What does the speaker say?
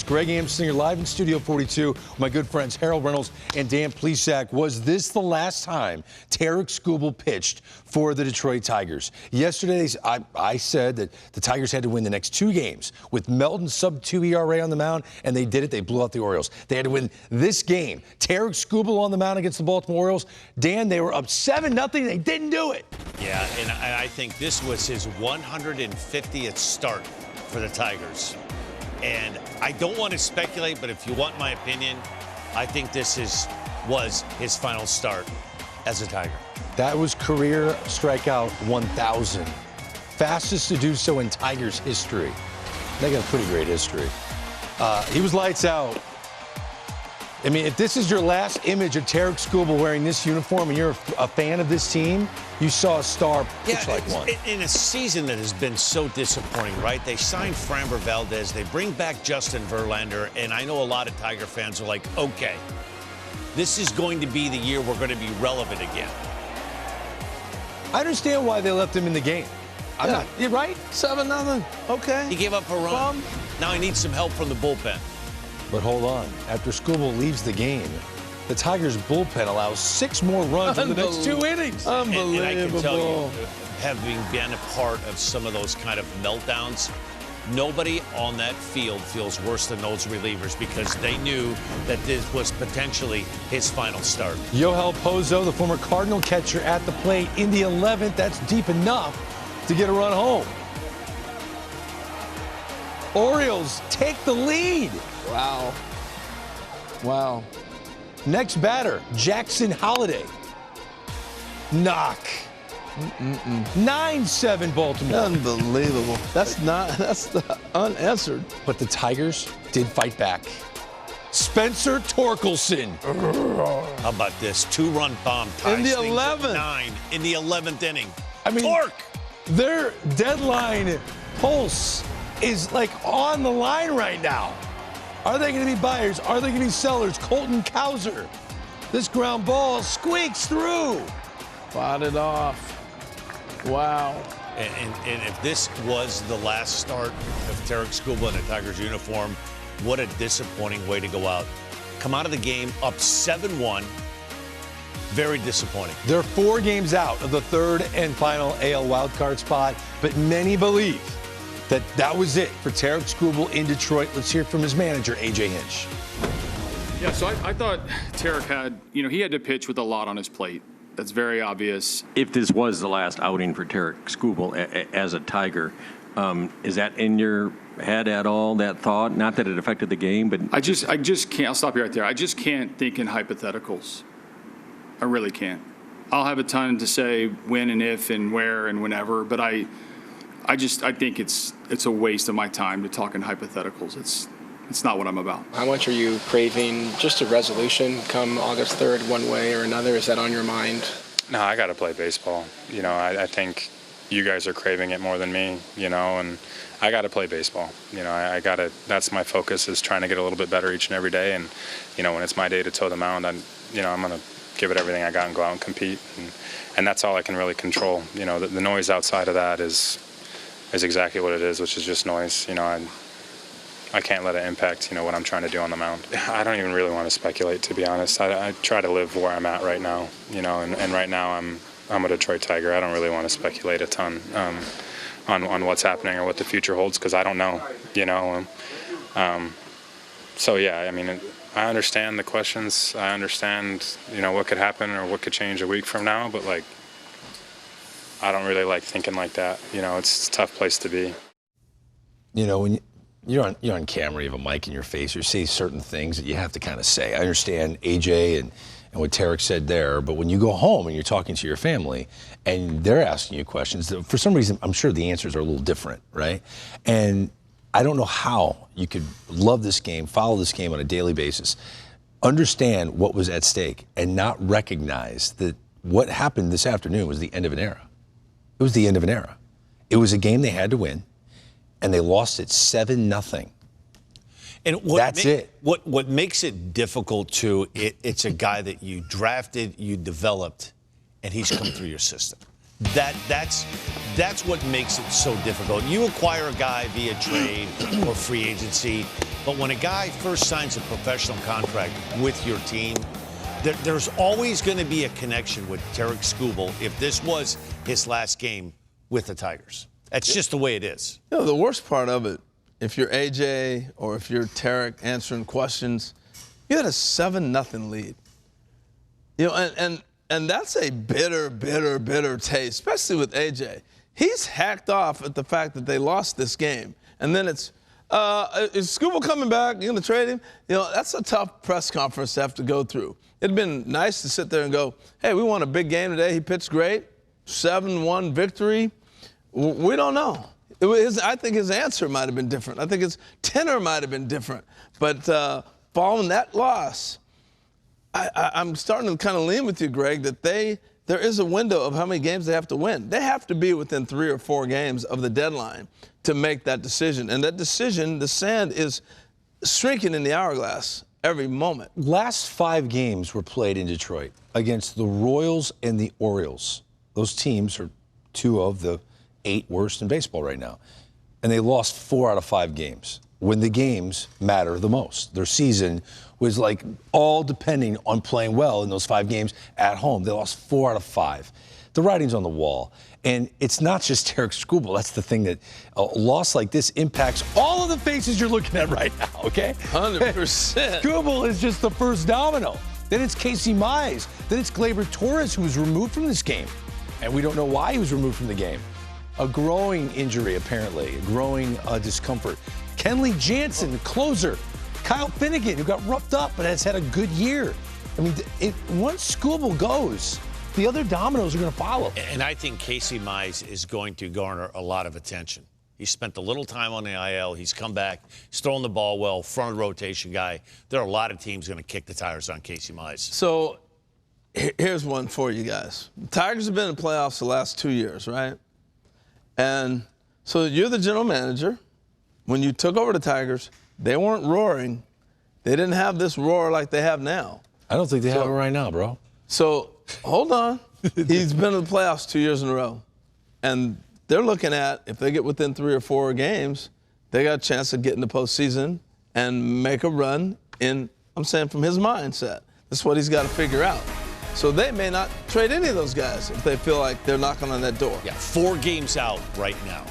Greg Amsinger live in Studio 42 with my good friends Harold Reynolds and Dan Plesac. Was this the last time Tarik Skubal pitched for the Detroit Tigers? Yesterday, I said that the Tigers had to win the next 2 games with Melton's sub-2 ERA on the mound, and they did it. They blew out the Orioles. They had to win this game. Tarik Skubal on the mound against the Baltimore Orioles. Dan, they were up 7-0. They didn't do it. Yeah, and I think this was his 150th start for the Tigers. And I don't want to speculate, but if you want my opinion, I think this was his final start as a Tiger. That was career strikeout 1,000. Fastest to do so in Tigers history. They got a pretty great history. He was lights out. I mean, if this is your last image of Tarik Skubal wearing this uniform and you're a fan of this team, you saw a star pitch like one. In a season that has been so disappointing, right? They signed Framber Valdez. They bring back Justin Verlander. And I know a lot of Tiger fans are like, okay, this is going to be the year we're going to be relevant again. I understand why they left him in the game. You're right? 7-0. Okay. He gave up a run. Now he needs some help from the bullpen. But hold on. After Skubal leaves the game, the Tigers' bullpen allows 6 more runs in the next 2 innings. Unbelievable. And I can tell you, having been a part of some of those kind of meltdowns, nobody on that field feels worse than those relievers because they knew that this was potentially his final start. Yoel Pozo, the former Cardinal catcher, at the plate in the 11th. That's deep enough to get a run home. Orioles take the lead. Wow. Wow. Next batter, Jackson Holliday. Knock. 9-7 Baltimore. Unbelievable. That's unanswered. But the Tigers did fight back. Spencer Torkelson. How about this? 2-run bomb ties In the things at 11th. 9 in the 11th inning. I mean, Torque. Their deadline pulse is like on the line right now. Are they going to be buyers? Are they going to be sellers? Colton Cowser. This ground ball squeaks through. Fought it off. Wow. And if this was the last start of Tarik Skubal in a Tigers uniform, what a disappointing way to go out. Come out of the game up 7-1. Very disappointing. They're 4 games out of the 3rd and final AL wildcard spot, but many believe that was it for Tarik Skubal in Detroit. Let's hear from his manager, A.J. Hinch. Yeah, so I thought Tarik had, he had to pitch with a lot on his plate. That's very obvious. If this was the last outing for Tarik Skubal as a Tiger, is that in your head at all, that thought? Not that it affected the game, but... I just can't, I'll stop you right there. I just can't think in hypotheticals. I really can't. I'll have a ton to say when and if and where and whenever, but I think it's a waste of my time to talk in hypotheticals. It's not what I'm about. How much are you craving just a resolution come August 3rd, one way or another? Is that on your mind? No, I got to play baseball. I think you guys are craving it more than me, and I got to play baseball. I got to, that's my focus, is trying to get a little bit better each and every day. And, when it's my day to toe the mound, I'm going to give it everything I got and go out and compete. And that's all I can really control. The noise outside of that is exactly what it is, which is just noise. I can't let it impact, what I'm trying to do on the mound. I don't even really want to speculate, to be honest. I try to live where I'm at right now, and right now I'm a Detroit Tiger. I don't really want to speculate a ton on what's happening or what the future holds, because I don't know, So, yeah, I understand the questions. I understand, what could happen or what could change a week from now, but, I don't really like thinking like that. It's a tough place to be. When you're on camera, you have a mic in your face, you say certain things that you have to kind of say. I understand AJ and what Tarik said there, but when you go home and you're talking to your family and they're asking you questions, for some reason, I'm sure the answers are a little different, right? And I don't know how you could love this game, follow this game on a daily basis, understand what was at stake, and not recognize that what happened this afternoon was the end of an era. It was the end of an era. It was a game they had to win, and they lost it 7-0. And that's it. What makes it difficult, too, it's a guy that you drafted, you developed, and he's come through your system. That's what makes it so difficult. You acquire a guy via trade or free agency, but when a guy first signs a professional contract with your team, there's always going to be a connection with Tarik Skubal if this was his last game with the Tigers. That's just the way it is. You know, the worst part of it, if you're AJ or if you're Tarik answering questions, you had a 7-0 lead. You know, and that's a bitter taste, especially with AJ. He's hacked off at the fact that they lost this game. And then it's, is Skubal coming back? You going to trade him? You know, that's a tough press conference to have to go through. It'd been nice to sit there and go, hey, we won a big game today. He pitched great. 7-1 victory. We don't know. I think his answer might have been different. I think his tenor might have been different. But following that loss, I'm starting to kind of lean with you, Greg, that there is a window of how many games they have to win. They have to be within 3 or 4 games of the deadline to make that decision. And that decision, the sand is shrinking in the hourglass every moment. Last 5 games were played in Detroit against the Royals and the Orioles. Those teams are 2 of the 8 worst in baseball right now. And they lost 4 out of 5 games when the games matter the most. Their season was like all depending on playing well in those 5 games at home. They lost 4 out of 5. The writing's on the wall. And it's not just Tarik Skubal. That's the thing, that a loss like this impacts all of the faces you're looking at right now, okay? 100%. Skubal is just the first domino. Then it's Casey Mize. Then it's Gleyber Torres, who was removed from this game. And we don't know why he was removed from the game. A growing injury, apparently, a growing discomfort. Kenley Jansen, the closer. Kyle Finnegan, who got roughed up but has had a good year. I mean, once Skubal goes, the other dominoes are going to follow. And I think Casey Mize is going to garner a lot of attention. He spent a little time on the IL. He's come back. He's throwing the ball well, front of the rotation guy. There are a lot of teams going to kick the tires on Casey Mize. So here's one for you guys. The Tigers have been in the playoffs the last 2 years, right? And so you're the general manager. When you took over the Tigers, they weren't roaring. They didn't have this roar like they have now. I don't think they have it right now, bro. So hold on. He's been in the playoffs 2 years in a row. And they're looking at, if they get within 3 or 4 games, they got a chance of getting the postseason and make a run in, I'm saying from his mindset. That's what he's got to figure out. So they may not trade any of those guys if they feel like they're knocking on that door. Yeah, 4 games out right now.